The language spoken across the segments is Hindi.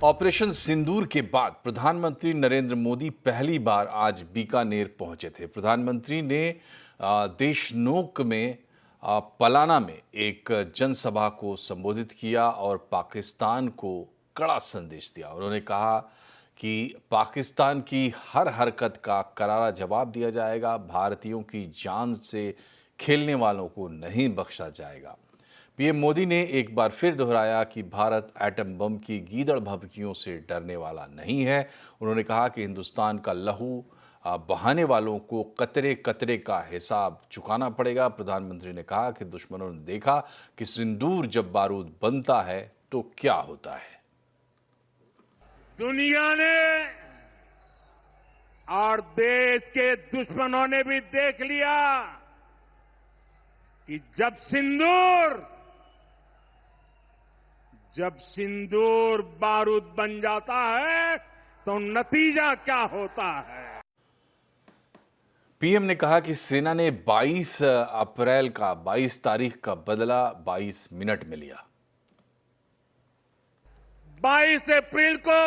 ऑपरेशन सिंदूर के बाद प्रधानमंत्री नरेंद्र मोदी पहली बार आज बीकानेर पहुंचे थे। प्रधानमंत्री ने देशनोक में पलाना में एक जनसभा को संबोधित किया और पाकिस्तान को कड़ा संदेश दिया। उन्होंने कहा कि पाकिस्तान की हर हरकत का करारा जवाब दिया जाएगा, भारतीयों की जान से खेलने वालों को नहीं बख्शा जाएगा। पीएम मोदी ने एक बार फिर दोहराया कि भारत एटम बम की गीदड़ भभकियों से डरने वाला नहीं है। उन्होंने कहा कि हिंदुस्तान का लहू बहाने वालों को कतरे कतरे का हिसाब चुकाना पड़ेगा। प्रधानमंत्री ने कहा कि दुश्मनों ने देखा कि सिंदूर जब बारूद बनता है तो क्या होता है। दुनिया ने और देश के दुश्मनों ने भी देख लिया कि जब सिंदूर बारूद बन जाता है तो नतीजा क्या होता है। पीएम ने कहा कि सेना ने 22 तारीख का बदला 22 मिनट में लिया। 22 अप्रैल को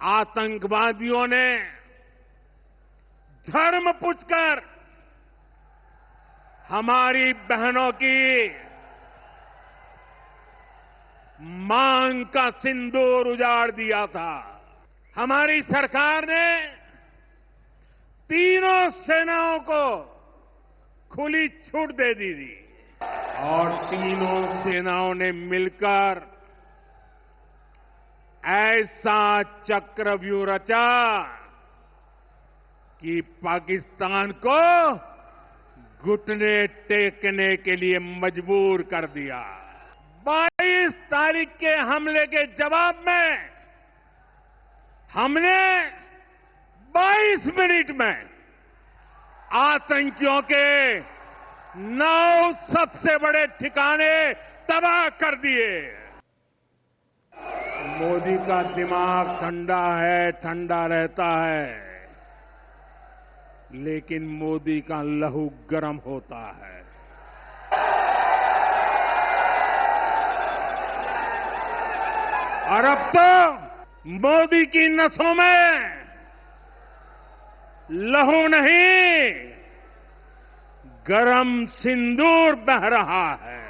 आतंकवादियों ने धर्म पूछकर हमारी बहनों की मांग का सिंदूर उजाड़ दिया था। हमारी सरकार ने तीनों सेनाओं को खुली छूट दे दी थी और तीनों सेनाओं ने मिलकर ऐसा चक्रव्यूह रचा कि पाकिस्तान को घुटने टेकने के लिए मजबूर कर दिया। 22 तारीख के हमले के जवाब में हमने 22 मिनट में आतंकियों के 9 सबसे बड़े ठिकाने तबाह कर दिए। मोदी का दिमाग ठंडा है, ठंडा रहता है, लेकिन मोदी का लहू गर्म होता है। और अब तो मोदी की नसों में लहू नहीं, गरम सिंदूर बह रहा है।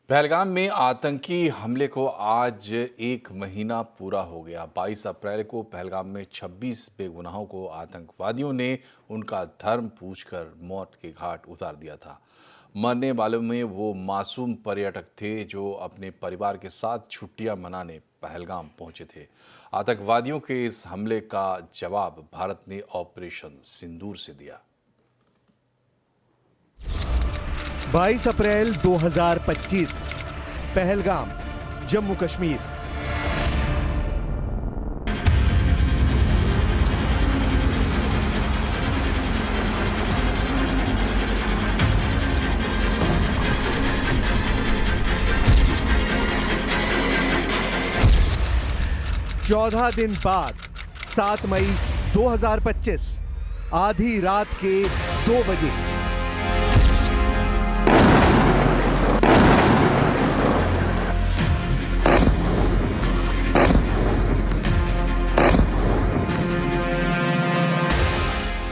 पहलगाम में आतंकी हमले को आज 1 महीना पूरा हो गया। 22 अप्रैल को पहलगाम में 26 बेगुनाहों को आतंकवादियों ने उनका धर्म पूछकर मौत के घाट उतार दिया था। मरने वालों में वो मासूम पर्यटक थे जो अपने परिवार के साथ छुट्टियां मनाने पहलगाम पहुंचे थे। आतंकवादियों के इस हमले का जवाब भारत ने ऑपरेशन सिंदूर से दिया। 22 अप्रैल 2025 पहलगाम, जम्मू कश्मीर। चौदह दिन बाद 7 मई 2025 आधी रात के 2 बजे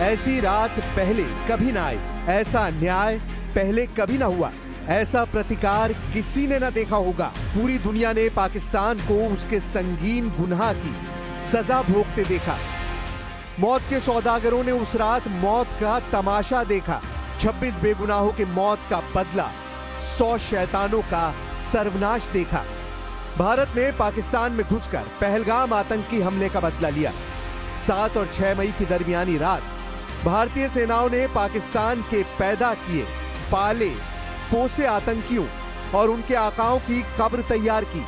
ऐसी रात पहले कभी ना आई, ऐसा न्याय पहले कभी ना हुआ, ऐसा प्रतिकार किसी ने ना देखा होगा। पूरी दुनिया ने पाकिस्तान को उसके संगीन गुनाह की सजा भोगते देखा। मौत के सौदागरों ने उस रात मौत का तमाशा देखा। 26 बेगुनाहों के मौत का बदला, 100 शैतानों का सर्वनाश देखा। भारत ने पाकिस्तान में घुसकर पहलगाम आतंकी हमले का बदला लिया। 7 और 6 मई की दरमियानी रात भारतीय सेनाओं ने पाकिस्तान के पैदा किए, पाले पोसे आतंकियों और उनके आकाओं की कब्र तैयार की।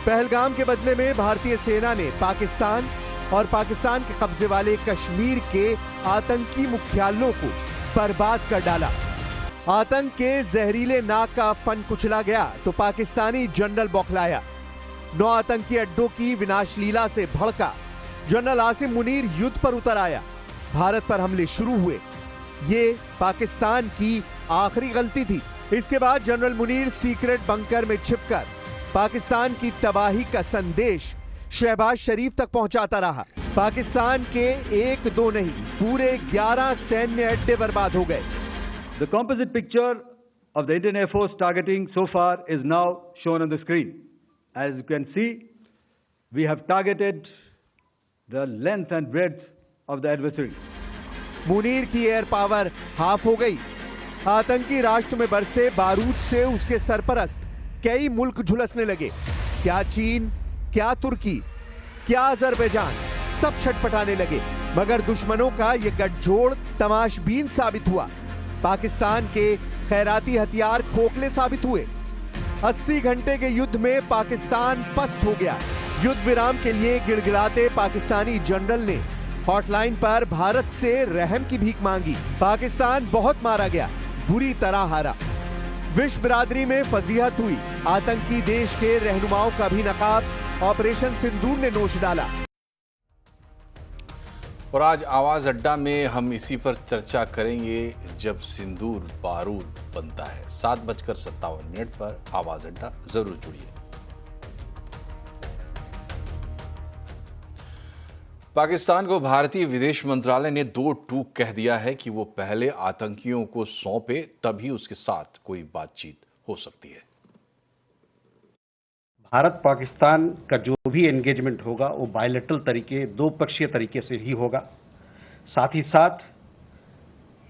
पहलगाम के बदले में भारतीय सेना ने पाकिस्तान और पाकिस्तान के कब्जे वाले कश्मीर के आतंकी मुख्यालयों को बर्बाद कर डाला। आतंक के जहरीले नाग का फन कुचला गया तो पाकिस्तानी जनरल बौखलाया। 9 आतंकी अड्डों की विनाश लीला से भड़का जनरल आसिम मुनीर युद्ध पर उतर आया। भारत पर हमले शुरू हुए। ये पाकिस्तान की आखिरी गलती थी। इसके बाद जनरल मुनीर सीक्रेट बंकर में छिपकर पाकिस्तान की तबाही का संदेश शहबाज शरीफ तक पहुंचाता रहा। पाकिस्तान के 1-2 नहीं, पूरे 11 सैन्य अड्डे बर्बाद हो गए। The composite picture of the Indian Air Force targeting so far is now shown on the screen. As you can see, we have targeted the length and breadth of the adversary. Munir की एयर पावर हाफ हो गई। आतंकी राष्ट्र में बरसे बारूद से उसके सरपरस्त कई मुल्क झुलसने लगे। क्या चीन, क्या तुर्की, क्या अजरबैजान, सब छटपटाने लगे। मगर दुश्मनों का यह गठजोड़ तमाशबीन साबित हुआ। पाकिस्तान के खैराती हथियार खोखले साबित हुए। 80 घंटे के युद्ध में पाकिस्तान पस्त हो गया। युद्ध विराम के लिए गिड़गिड़ाते पाकिस्तानी जनरल ने हॉटलाइन पर भारत से रहम की भीख मांगी। पाकिस्तान बहुत मारा गया, बुरी तरह हारा। विश्व बिरादरी में फजीहत हुई। आतंकी देश के रहनुमाओं का भी नकाब ऑपरेशन सिंदूर ने नोच डाला। और आज आवाज अड्डा में हम इसी पर चर्चा करेंगे जब सिंदूर बारूद बनता है। 7:57 पर आवाज अड्डा जरूर जुड़िए। पाकिस्तान को भारतीय विदेश मंत्रालय ने 2 टूक कह दिया है कि वो पहले आतंकियों को सौंपे, तभी उसके साथ कोई बातचीत हो सकती है। भारत पाकिस्तान का जो भी एंगेजमेंट होगा वो बायलैटरल तरीके, 2 पक्षीय तरीके से ही होगा। साथ ही साथ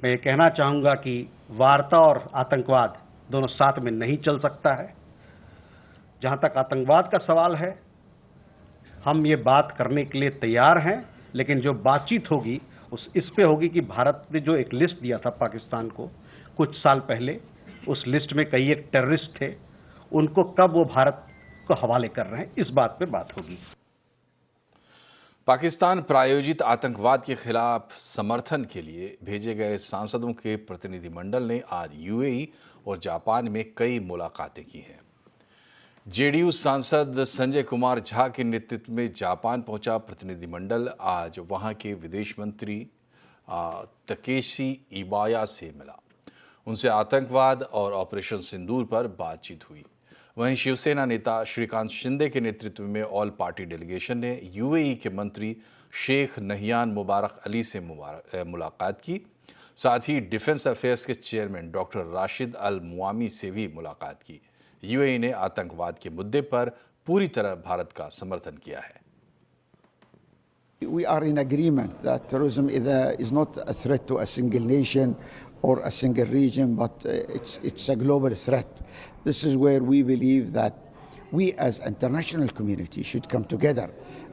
मैं ये कहना चाहूँगा कि वार्ता और आतंकवाद दोनों साथ में नहीं चल सकता है। जहाँ तक आतंकवाद का सवाल है, हम ये बात करने के लिए तैयार हैं, लेकिन जो बातचीत होगी इस पे होगी कि भारत ने जो एक लिस्ट दिया था पाकिस्तान को कुछ साल पहले, उस लिस्ट में कई एक टेररिस्ट थे, उनको कब वो भारत को हवाले कर रहे हैं, इस बात पे बात होगी। पाकिस्तान प्रायोजित आतंकवाद के खिलाफ समर्थन के लिए भेजे गए सांसदों के प्रतिनिधिमंडल ने आज यूएई और जापान में कई मुलाकातें की हैं। जेडीयू सांसद संजय कुमार झा के नेतृत्व में जापान पहुंचा प्रतिनिधिमंडल आज वहां के विदेश मंत्री तकेशी इबाया से मिला। उनसे आतंकवाद और ऑपरेशन सिंदूर पर बातचीत हुई। वहीं शिवसेना नेता श्रीकांत शिंदे के नेतृत्व में ऑल पार्टी डेलीगेशन ने यूएई के मंत्री शेख नहियान मुबारक अली से मुलाकात की। साथ ही डिफेंस अफेयर्स के चेयरमैन डॉक्टर राशिद अल मुआमी से भी मुलाकात की। यूएई ने आतंकवाद के मुद्दे पर पूरी तरह भारत का समर्थन किया है। We are in agreement that terrorism is not a threat to a single nation or a single region, but it's a global threat. This is where we believe that we as international community should come together,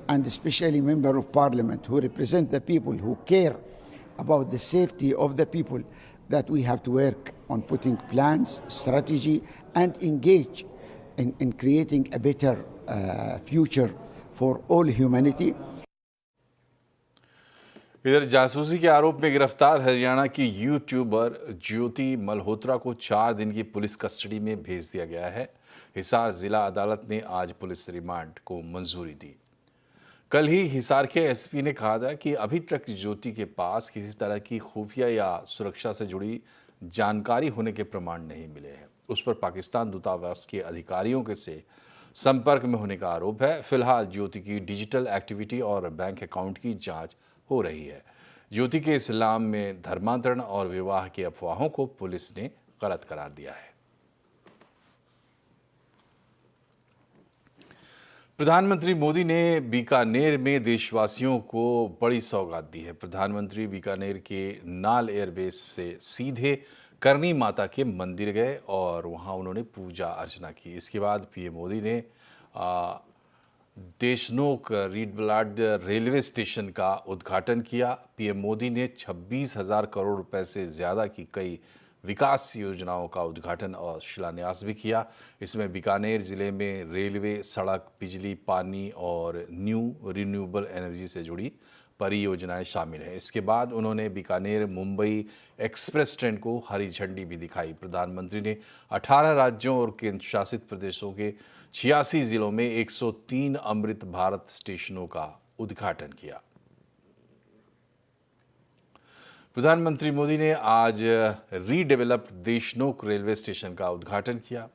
and especially members of parliament who represent the people, who care about the safety of the people, that we have to work on putting plans, strategy, and engage in creating a better future for all humanity. इधर जासूसी के आरोप में गिरफ्तार हरियाणा की यूट्यूबर ज्योति मल्होत्रा को 4 दिन की पुलिस कस्टडी में भेज दिया गया है। हिसार जिला अदालत ने आज पुलिस रिमांड को मंजूरी दी। कल ही हिसार के एसपी ने कहा था कि अभी तक ज्योति के पास किसी तरह की खुफिया या सुरक्षा से जुड़ी जानकारी होने के प्रमाण नहीं मिले हैं। उस पर पाकिस्तान दूतावास के अधिकारियों के से संपर्क में होने का आरोप है। फिलहाल ज्योति की डिजिटल एक्टिविटी और बैंक अकाउंट की जांच हो रही है। ज्योति के इस्लाम में धर्मांतरण और विवाह की अफवाहों को पुलिस ने गलत करार दिया है। प्रधानमंत्री मोदी ने बीकानेर में देशवासियों को बड़ी सौगात दी है। प्रधानमंत्री बीकानेर के नाल एयरबेस से सीधे करनी माता के मंदिर गए और वहां उन्होंने पूजा अर्चना की। इसके बाद पीएम मोदी ने देशनोक रीडब्लाड रेलवे स्टेशन का उद्घाटन किया। पीएम मोदी ने 26,000 करोड़ रुपए से ज़्यादा की कई विकास योजनाओं का उद्घाटन और शिलान्यास भी किया। इसमें बीकानेर ज़िले में रेलवे, सड़क, बिजली, पानी और न्यू रिन्यूएबल एनर्जी से जुड़ी परियोजनाएं शामिल हैं। इसके बाद उन्होंने बीकानेर मुंबई एक्सप्रेस ट्रेन को हरी झंडी भी दिखाई। प्रधानमंत्री ने 18 राज्यों और केंद्र शासित प्रदेशों के 86 जिलों में 103 अमृत भारत स्टेशनों का उद्घाटन किया। प्रधानमंत्री मोदी ने आज रीडेवलप्ड देशनोक रेलवे स्टेशन का उद्घाटन किया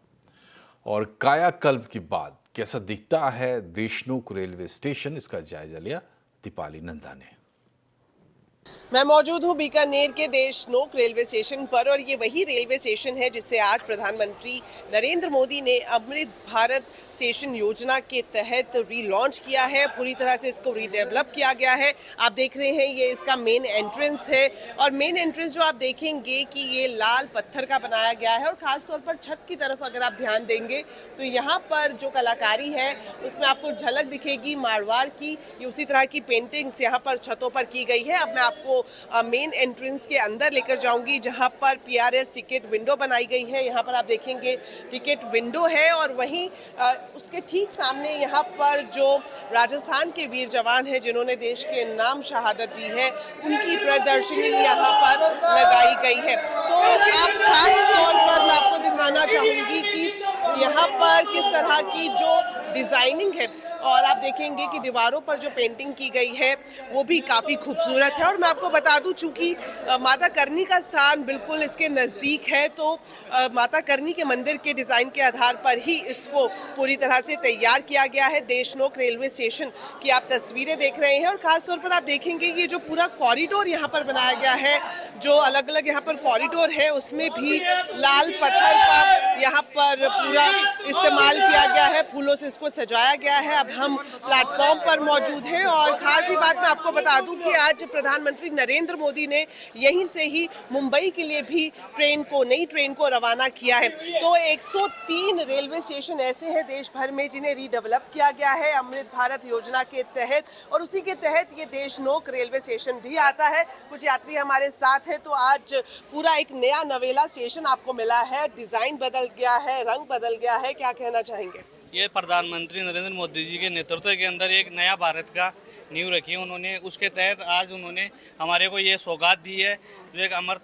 और कायाकल्प के बाद कैसा दिखता है देशनोक रेलवे स्टेशन, इसका जायजा लिया दीपाली नंदा ने। मैं मौजूद हूं बीकानेर के देशनोक रेलवे स्टेशन पर और ये वही रेलवे स्टेशन है जिसे आज प्रधानमंत्री नरेंद्र मोदी ने अमृत भारत स्टेशन योजना के तहत रीलॉन्च किया है। पूरी तरह से इसको रीडेवलप किया गया है। आप देख रहे हैं ये इसका मेन एंट्रेंस है और मेन एंट्रेंस जो आप देखेंगे कि ये लाल पत्थर का बनाया गया है और खास तौर पर छत की तरफ अगर आप ध्यान देंगे तो यहाँ पर जो कलाकारी है उसमें आपको झलक दिखेगी मारवाड़ की। ये उसी तरह की पेंटिंग्स यहाँ पर छतों पर की गई है। अब मैं आपको मेन एंट्रेंस के अंदर लेकर जाऊंगी जहां पर पीआरएस टिकट विंडो बनाई गई है। यहां पर आप देखेंगे टिकट विंडो है और वहीं उसके ठीक सामने यहां पर जो राजस्थान के वीर जवान हैं जिन्होंने देश के नाम शहादत दी है उनकी प्रदर्शनी यहां पर लगाई गई है। तो आप खास तौर पर मैं आपको दिखाना चाहूंगी कि यहां पर किस तरह की जो डिजाइनिंग है और आप देखेंगे कि दीवारों पर जो पेंटिंग की गई है वो भी काफ़ी खूबसूरत है। और मैं आपको बता दूं चूंकि माता करनी का स्थान बिल्कुल इसके नज़दीक है तो माता करनी के मंदिर के डिज़ाइन के आधार पर ही इसको पूरी तरह से तैयार किया गया है। देशनोक रेलवे स्टेशन की आप तस्वीरें देख रहे हैं और ख़ास तौर पर आप देखेंगे ये जो पूरा कॉरिडोर यहाँ पर बनाया गया है, जो अलग अलग यहाँ पर कॉरिडोर है उसमें भी लाल पत्थर का यहाँ पर पूरा इस्तेमाल किया गया है। फूलों से इसको सजाया गया है। अब हम प्लेटफॉर्म पर मौजूद हैं और खास ही बात मैं आपको बता दूं कि आज प्रधानमंत्री नरेंद्र मोदी ने यहीं से ही मुंबई के लिए भी नई ट्रेन को रवाना किया है। तो 103 रेलवे स्टेशन ऐसे हैं देश भर में जिन्हें रीडेवलप किया गया है अमृत भारत योजना के तहत और उसी के तहत ये देशनोक रेलवे स्टेशन भी आता है। कुछ यात्री हमारे साथ हैं तो आज पूरा एक नया नवेला स्टेशन आपको मिला है, डिजाइन बदल गया है, रंग बदल गया है, क्या कहना चाहेंगे? ये प्रधानमंत्री नरेंद्र मोदी जी के नेतृत्व के अंदर एक नया भारत का नींव रखी है उन्होंने। उसके तहत आज उन्होंने हमारे को ये सौगात दी है जो एक अमृत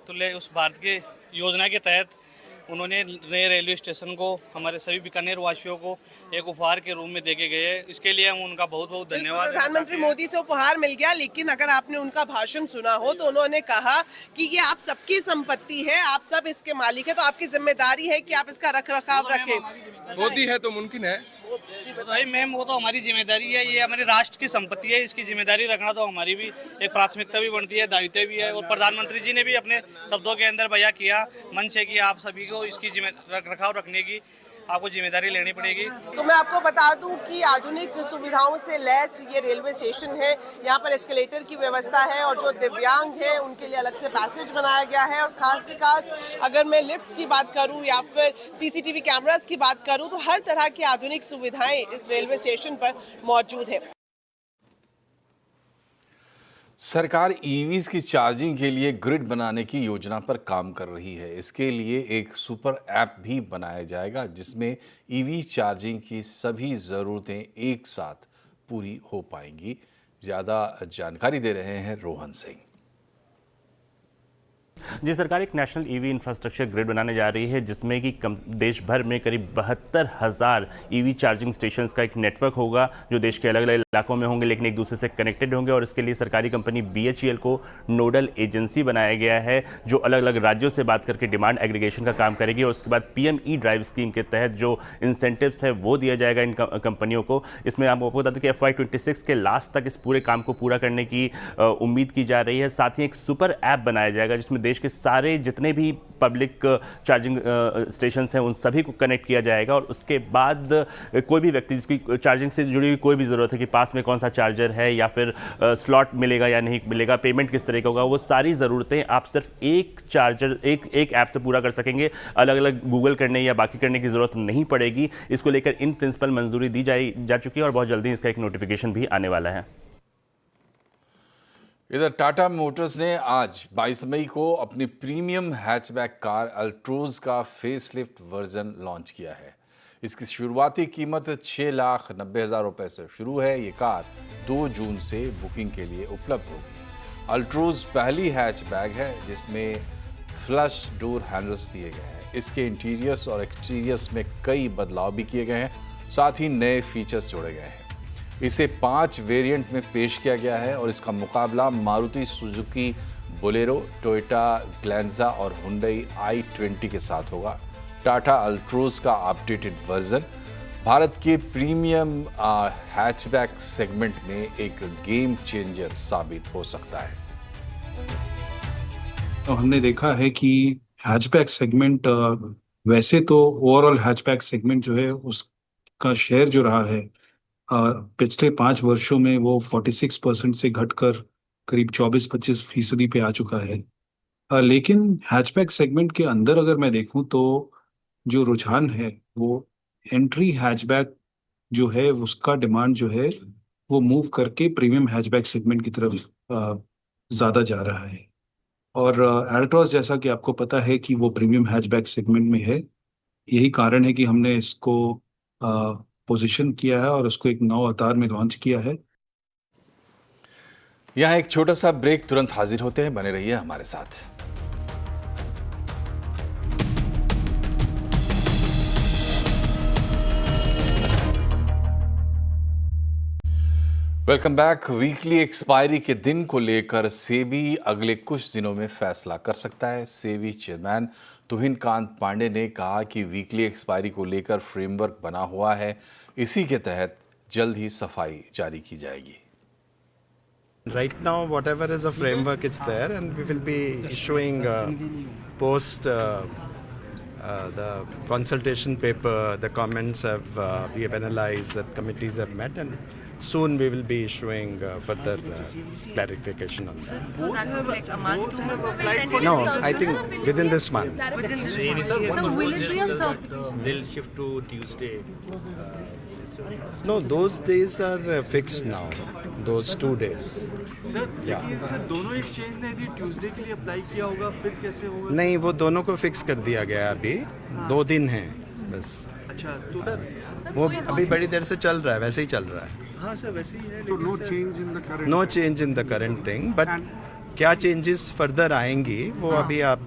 तुल्य उस भारत के योजना के तहत उन्होंने नए रेलवे स्टेशन को हमारे सभी बीकानेर वासियों को एक उपहार के रूप में देके गए हैं। इसके लिए हम उनका बहुत बहुत धन्यवाद। प्रधानमंत्री मोदी से उपहार मिल गया, लेकिन अगर आपने उनका भाषण सुना हो तो उन्होंने कहा कि ये आप सबकी संपत्ति है, आप सब इसके मालिक है, तो आपकी जिम्मेदारी है कि आप इसका रख रखाव रखें। मोदी है तो मुमकिन है। भाई मैम वो तो हमारी जिम्मेदारी है, ये हमारे राष्ट्र की संपत्ति है, इसकी जिम्मेदारी रखना तो हमारी भी एक प्राथमिकता भी बनती है, दायित्व भी है। और प्रधानमंत्री जी ने भी अपने शब्दों के अंदर बयां किया मन से कि आप सभी को इसकी रख रखाव रखने की आपको जिम्मेदारी लेनी पड़ेगी। तो मैं आपको बता दूं कि आधुनिक सुविधाओं से लैस ये रेलवे स्टेशन है। यहाँ पर एस्केलेटर की व्यवस्था है और जो दिव्यांग है उनके लिए अलग से पैसेज बनाया गया है। और खास से खास अगर मैं लिफ्ट्स की बात करूं या फिर सीसीटीवी कैमरास की बात करूं तो हर तरह की आधुनिक सुविधाएं इस रेलवे स्टेशन पर मौजूद है। सरकार ईवीज की चार्जिंग के लिए ग्रिड बनाने की योजना पर काम कर रही है। इसके लिए एक सुपर ऐप भी बनाया जाएगा जिसमें ईवी चार्जिंग की सभी ज़रूरतें एक साथ पूरी हो पाएंगी। ज़्यादा जानकारी दे रहे हैं रोहन सिंह। जी, सरकार एक नेशनल ईवी इंफ्रास्ट्रक्चर ग्रिड बनाने जा रही है जिसमें कि देश भर में करीब 72,000 ईवी चार्जिंग स्टेशंस का एक नेटवर्क होगा जो देश के अलग अलग इलाकों में होंगे लेकिन एक दूसरे से कनेक्टेड होंगे। और इसके लिए सरकारी कंपनी BHEL को नोडल एजेंसी बनाया गया है जो अलग अलग राज्यों से बात करके डिमांड एग्रीगेशन का काम करेगी। और उसके बाद PM-E ड्राइव स्कीम के तहत जो इंसेंटिव्स है वो दिया जाएगा इन कंपनियों को। इसमें आपको बता दें कि FY26 के लास्ट तक इस पूरे काम को पूरा करने की उम्मीद की जा रही है। साथ ही एक सुपर ऐप बनाया जाएगा जिसमें देश के सारे जितने भी पब्लिक चार्जिंग स्टेशंस हैं उन सभी को कनेक्ट किया जाएगा। और उसके बाद कोई भी व्यक्ति जिसकी चार्जिंग से जुड़ी हुई कोई भी ज़रूरत है कि पास में कौन सा चार्जर है या फिर स्लॉट मिलेगा या नहीं मिलेगा, पेमेंट किस तरह का होगा, वो सारी ज़रूरतें आप सिर्फ एक चार्जर एक ऐप से पूरा कर सकेंगे। अलग अलग गूगल करने या बाकी करने की ज़रूरत नहीं पड़ेगी। इसको लेकर इन प्रिंसिपल मंजूरी दी जा चुकी है और बहुत जल्दी इसका एक नोटिफिकेशन भी आने वाला है। इधर टाटा मोटर्स ने आज 22 मई को अपनी प्रीमियम हैचबैक कार अल्ट्रोज का फेसलिफ्ट वर्जन लॉन्च किया है। इसकी शुरुआती कीमत 6,90,000 रुपये से शुरू है। ये कार 2 जून से बुकिंग के लिए उपलब्ध होगी। अल्ट्रोज पहली हैचबैक है जिसमें फ्लश डोर हैंडल्स दिए गए हैं। इसके इंटीरियर्स और एक्सटीरियर्स में कई बदलाव भी किए गए हैं, साथ ही नए फीचर्स जोड़े गए हैं। इसे 5 वेरिएंट में पेश किया गया है और इसका मुकाबला Maruti Suzuki Bolero, Toyota Glanza और हुंडई i20 के साथ होगा। टाटा अल्ट्रोज का अपडेटेड वर्जन भारत के प्रीमियम हैचबैक सेगमेंट में एक गेम चेंजर साबित हो सकता है। तो हमने देखा है कि हैचबैक सेगमेंट वैसे तो ओवरऑल हैचबैक सेगमेंट जो है उसका शेयर जो रहा है पिछले 5 वर्षों में वो 46% से घटकर करीब 24-25% पे आ चुका है। लेकिन हैचबैक सेगमेंट के अंदर अगर मैं देखूं तो जो रुझान है वो एंट्री हैचबैक जो है उसका डिमांड जो है वो मूव करके प्रीमियम हैचबैक सेगमेंट की तरफ ज़्यादा जा रहा है। और एल्ट्रॉस जैसा कि आपको पता है कि वो प्रीमियम हैचबैक सेगमेंट में है, यही कारण है कि हमने इसको पोजीशन किया है और उसको एक नौ अवतार में लॉन्च किया है। यहाँ एक छोटा सा ब्रेक, तुरंत हाजिर होते हैं, बने रहिए हमारे साथ। Welcome back. वीकली एक्सपायरी के दिन को लेकर सेबी अगले कुछ दिनों में फैसला कर सकता है। सेबी चेयरमैन तुहिन कांत पांडे ने कहा कि वीकली एक्सपायरी को लेकर फ्रेमवर्क बना हुआ है, इसी के तहत जल्द ही सफाई जारी की जाएगी। Right now, whatever is a framework, it's there, and we will be issuing post the consultation paper. The comments we have analyzed, that committees have met, and soon we will be issuing further clarification on that. So that will take a month to No, I think within this month. So will it be a They'll shift to Tuesday. No, those days are fixed now. Those 2 days. Sir Yeah. दोनों एक्सचेंज ने भी ट्यूसडे के लिए अप्लाई किया होगा, फिर कैसे होगा? नहीं, वो दोनों को फिक्स कर दिया गया अभी। 2 दिन हैं बस। अच्छा, तो वो अभी बड़ी देर से चल रहा है, वैसे ही चल रहा है। हाँ सर, वैसे ही है। So no change in the current. No change in the current thing, but क्या चेंजेस फर्दर आएंगी वो अभी आप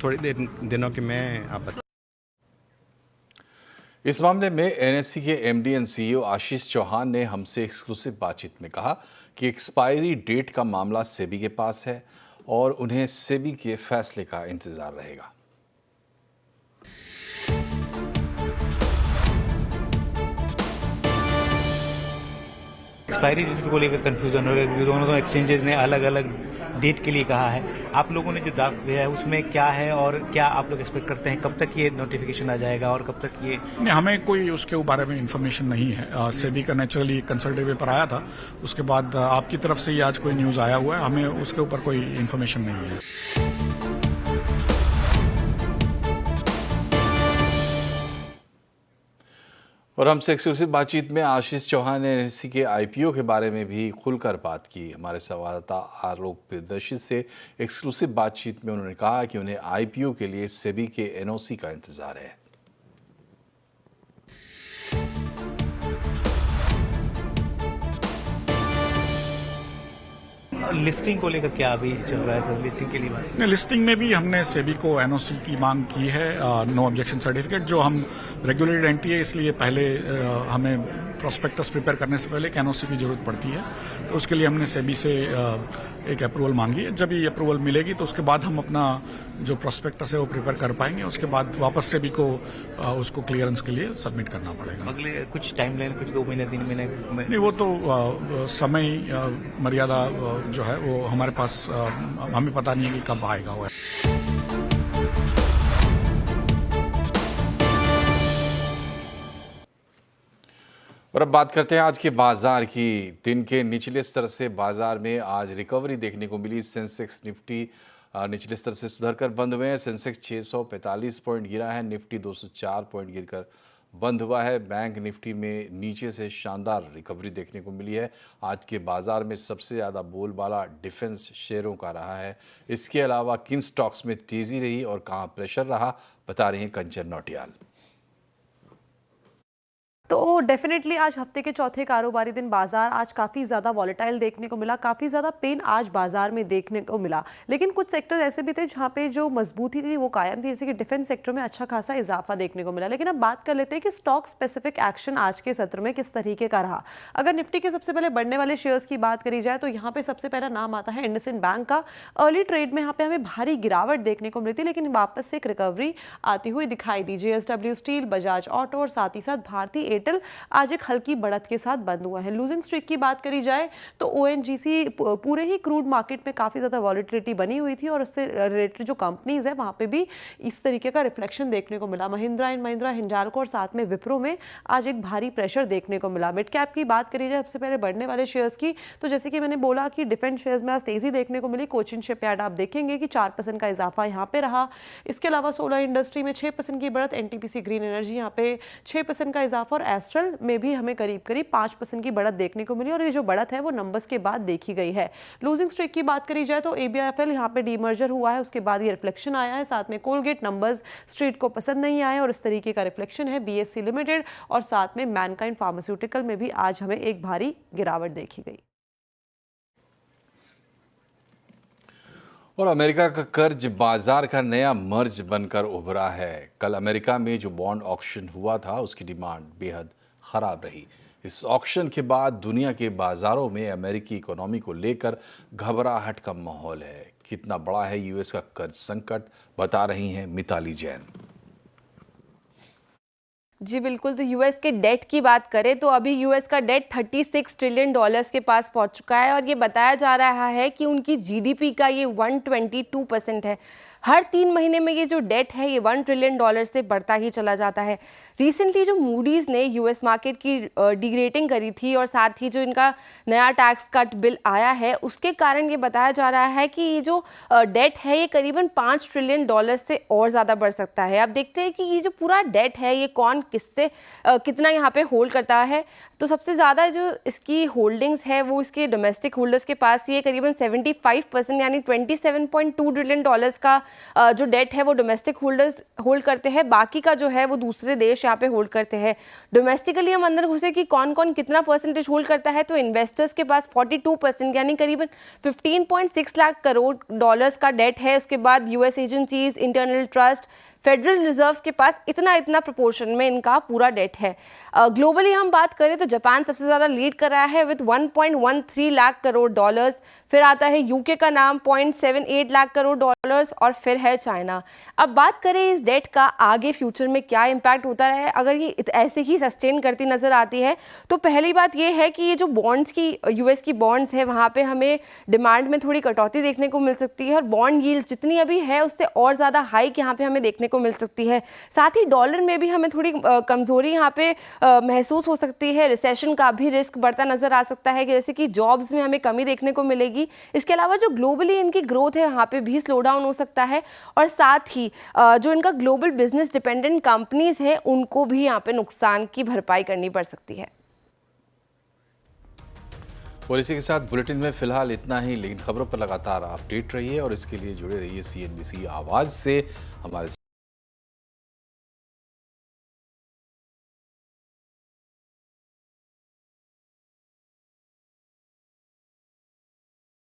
थोड़ी दिनों के में आप बता। इस मामले में एनएससी के MD and CEO Ashish Chauhan ने हमसे एक्सक्लूसिव बातचीत में कहा कि एक्सपायरी डेट का मामला सेबी के पास है और उन्हें सेबी के फैसले का इंतजार रहेगा। एक्सपायरी डेट को लेकर कंफ्यूजन हो रहा है, दोनों एक्सचेंजेस ने अलग अलग डेट के लिए कहा है। आप लोगों ने जो ड्राफ्ट दिया है उसमें क्या है और क्या आप लोग एक्सपेक्ट करते हैं, कब तक ये नोटिफिकेशन आ जाएगा और कब तक ये? नहीं, हमें कोई उसके बारे में इन्फॉर्मेशन नहीं है। सेबी का नेचुरली कंसल्टेटिव पेपर आया था, उसके बाद आपकी तरफ से ये आज कोई न्यूज़ आया हुआ है, हमें उसके ऊपर कोई इन्फॉर्मेशन नहीं है। और हमसे एक्सक्लूसिव बातचीत में आशीष चौहान ने एनएससी के आईपीओ के बारे में भी खुलकर बात की। हमारे संवाददाता आलोक प्रियदर्शी से एक्सक्लूसिव बातचीत में उन्होंने कहा कि उन्हें आईपीओ के लिए सेबी के एनओसी का इंतजार है। लिस्टिंग को लेकर क्या अभी चल रहा है सर, लिस्टिंग के लिए? नहीं, लिस्टिंग में भी हमने सेबी को एनओसी की मांग की है, नो ऑब्जेक्शन सर्टिफिकेट, जो हम रेगुलेटेड एंटिटी है, इसलिए पहले हमें प्रोस्पेक्टस प्रिपेयर करने से पहले एक एनओसी की जरूरत पड़ती है, तो उसके लिए हमने सेबी से एक अप्रूवल मांगी है। जब ये अप्रूवल मिलेगी तो उसके बाद हम अपना जो प्रोस्पेक्टस है वो प्रिपेयर कर पाएंगे, उसके बाद वापस सेबी को उसको क्लियरेंस के लिए सबमिट करना पड़ेगा। अगले कुछ टाइम लाइन, कुछ 2 महीने 3 महीने में? नहीं, वो तो समय मर्यादा जो है वो हमारे पास हमें पता नहीं है कि कब आएगा वो। और अब बात करते हैं आज के बाजार की। दिन के निचले स्तर से बाजार में आज रिकवरी देखने को मिली। सेंसेक्स निफ्टी निचले स्तर से सुधरकर बंद हुए हैं। सेंसेक्स 645 पॉइंट गिरा है, निफ्टी 204 पॉइंट गिरकर बंद हुआ है। बैंक निफ्टी में नीचे से शानदार रिकवरी देखने को मिली है। आज के बाजार में सबसे ज़्यादा बोलबाला डिफेंस शेयरों का रहा है। इसके अलावा किन स्टॉक्स में तेज़ी रही और कहाँ प्रेशर रहा, बता रही हैं कंचन नौटियाल। तो तो डेफिनेटली आज हफ्ते के चौथे कारोबारी दिन बाजार आज काफ़ी ज़्यादा वॉलेटाइल देखने को मिला, काफ़ी ज़्यादा पेन आज बाजार में देखने को मिला। लेकिन कुछ सेक्टर्स ऐसे भी थे जहाँ पे जो मजबूती थी वो कायम थी, जैसे कि डिफेंस सेक्टर में अच्छा खासा इजाफा देखने को मिला। लेकिन अब बात कर लेते हैं कि स्टॉक स्पेसिफिक एक्शन आज के सत्र में किस तरीके का रहा। अगर निफ्टी के सबसे पहले बढ़ने वाले शेयर्स की बात करी जाए तो यहाँ पे सबसे पहला नाम आता है इंडसइंड बैंक का। अर्ली ट्रेड में यहाँ पे हमें भारी गिरावट देखने को मिली थी, लेकिन वापस से एक रिकवरी आती हुई दिखाई दी। JSW स्टील, बजाज ऑटो और साथ ही साथ भारतीय एयरटेल आज एक हल्की बढ़त के साथ बंद हुआ है। लूजिंग स्ट्रीक की बात करी जाए तो ONGC पूरे ही क्रूड मार्केट में काफ़ी ज़्यादा वॉलिटिलिटी बनी हुई थी और उससे रिलेटेड जो कंपनीज है वहाँ पे भी इस तरीके का रिफ्लेक्शन देखने को मिला। महिंद्रा एंड महिंद्रा, हिंडाल्को और साथ में विप्रो में आज एक भारी प्रेशर देखने को मिला। मिड कैप की बात करी जाए सबसे पहले बढ़ने वाले शेयर्स की, तो जैसे कि मैंने बोला कि डिफेंस शेयर्स में आज तेजी देखने को मिली। कोचिन शिपयार्ड आप देखेंगे कि 4% का इजाफा यहाँ पे रहा। इसके अलावा सोलर इंडस्ट्री में 6% की बढ़त, NTPC ग्रीन एनर्जी यहाँ पे 6% का इजाफा और एस्ट्रल में भी हमें करीब 5% की बढ़त देखने को मिली और ये जो बढ़त है वो नंबर्स के बाद देखी गई है। लूजिंग स्ट्रीक की बात करी जाए तो ABFL यहाँ पे डीमर्जर हुआ है, उसके बाद ये रिफ्लेक्शन आया है। साथ में कोलगेट नंबर्स स्ट्रीट को पसंद नहीं आए और इस तरीके का रिफ्लेक्शन है। BSC लिमिटेड और साथ में मैनकाइंड फार्मास्यूटिकल में भी आज हमें एक भारी गिरावट देखी गई। और अमेरिका का कर्ज बाजार का नया मर्ज बनकर उभरा है। कल अमेरिका में जो बॉन्ड ऑक्शन हुआ था उसकी डिमांड बेहद खराब रही। इस ऑक्शन के बाद दुनिया के बाजारों में अमेरिकी इकोनॉमी को लेकर घबराहट का माहौल है। कितना बड़ा है यूएस का कर्ज संकट, बता रही हैं मिताली जैन। जी बिल्कुल, तो यूएस के डेट की बात करें तो अभी यूएस का डेट $36 ट्रिलियन के पास पहुंच चुका है और ये बताया जा रहा है कि उनकी जीडीपी का ये 122% है। हर 3 महीने में ये जो डेट है ये $1 ट्रिलियन से बढ़ता ही चला जाता है। रिसेंटली जो मूडीज़ ने यूएस मार्केट की डिग्रेडिंग करी थी और साथ ही जो इनका नया टैक्स कट बिल आया है उसके कारण ये बताया जा रहा है कि ये जो डेट है ये करीबन $5 ट्रिलियन से और ज़्यादा बढ़ सकता है। अब देखते हैं कि ये जो पूरा डेट है ये कौन किससे कितना यहाँ पे होल्ड करता है। तो सबसे ज़्यादा जो इसकी होल्डिंग्स है वो इसके डोमेस्टिक होल्डर्स के पास ये करीबन 75% यानी $27.2 ट्रिलियन का जो डेट है वो डोमेस्टिक होल्डर्स होल्ड करते हैं। बाकी का जो है वो दूसरे देश यहाँ पे होल्ड करते हैं। डोमेस्टिकली हम अंदर घुसे कि कौन कौन कितना परसेंटेज होल्ड करता है, तो इन्वेस्टर्स के पास 42% यानी करीबन $15.6 लाख करोड़ का डेट है। उसके बाद US agencies, internal trust, federal reserves के पास इतना प्रोपोर्शन में इनका पूरा डेट है। ग्लोबली हम बात करें तो जापान सबसे ज़्यादा लीड कर रहा है विद $1.13 लाख करोड़। फिर आता है यूके का नाम $0.78 लाख करोड़ और फिर है चाइना। अब बात करें इस डेट का आगे फ्यूचर में क्या इम्पैक्ट होता है, अगर ये ऐसे ही सस्टेन करती नज़र आती है तो पहली बात ये है कि ये जो बॉन्ड्स की यूएस की बॉन्ड्स है वहाँ पे हमें डिमांड में थोड़ी कटौती देखने को मिल सकती है और बॉन्ड यील्ड जितनी अभी है उससे और ज़्यादा हाइक यहाँ पे हमें देखने को मिल सकती है। साथ ही डॉलर में भी हमें थोड़ी कमज़ोरी यहाँ पे महसूस हो सकती है। रिसेशन का भी रिस्क बढ़ता नज़र आ सकता है, जैसे कि जॉब्स में हमें कमी देखने को मिलेगी। इसके अलावा जो ग्लोबली इनकी ग्रोथ है वहाँ पे भी स्लो डाउन हो सकता है और साथ ही जो इनका ग्लोबल बिजनेस डिपेंडेंट कंपनीज हैं उनको भी यहाँ पे नुकसान की भरपाई करनी पड़ सकती है। और इसी के साथ बुलेटिन में फिलहाल इतना ही, लेकिन खबरों पर लगातार अपडेट रहिए और इसके लिए जुड़े रहिए CNBC आवाज़ से। हमारे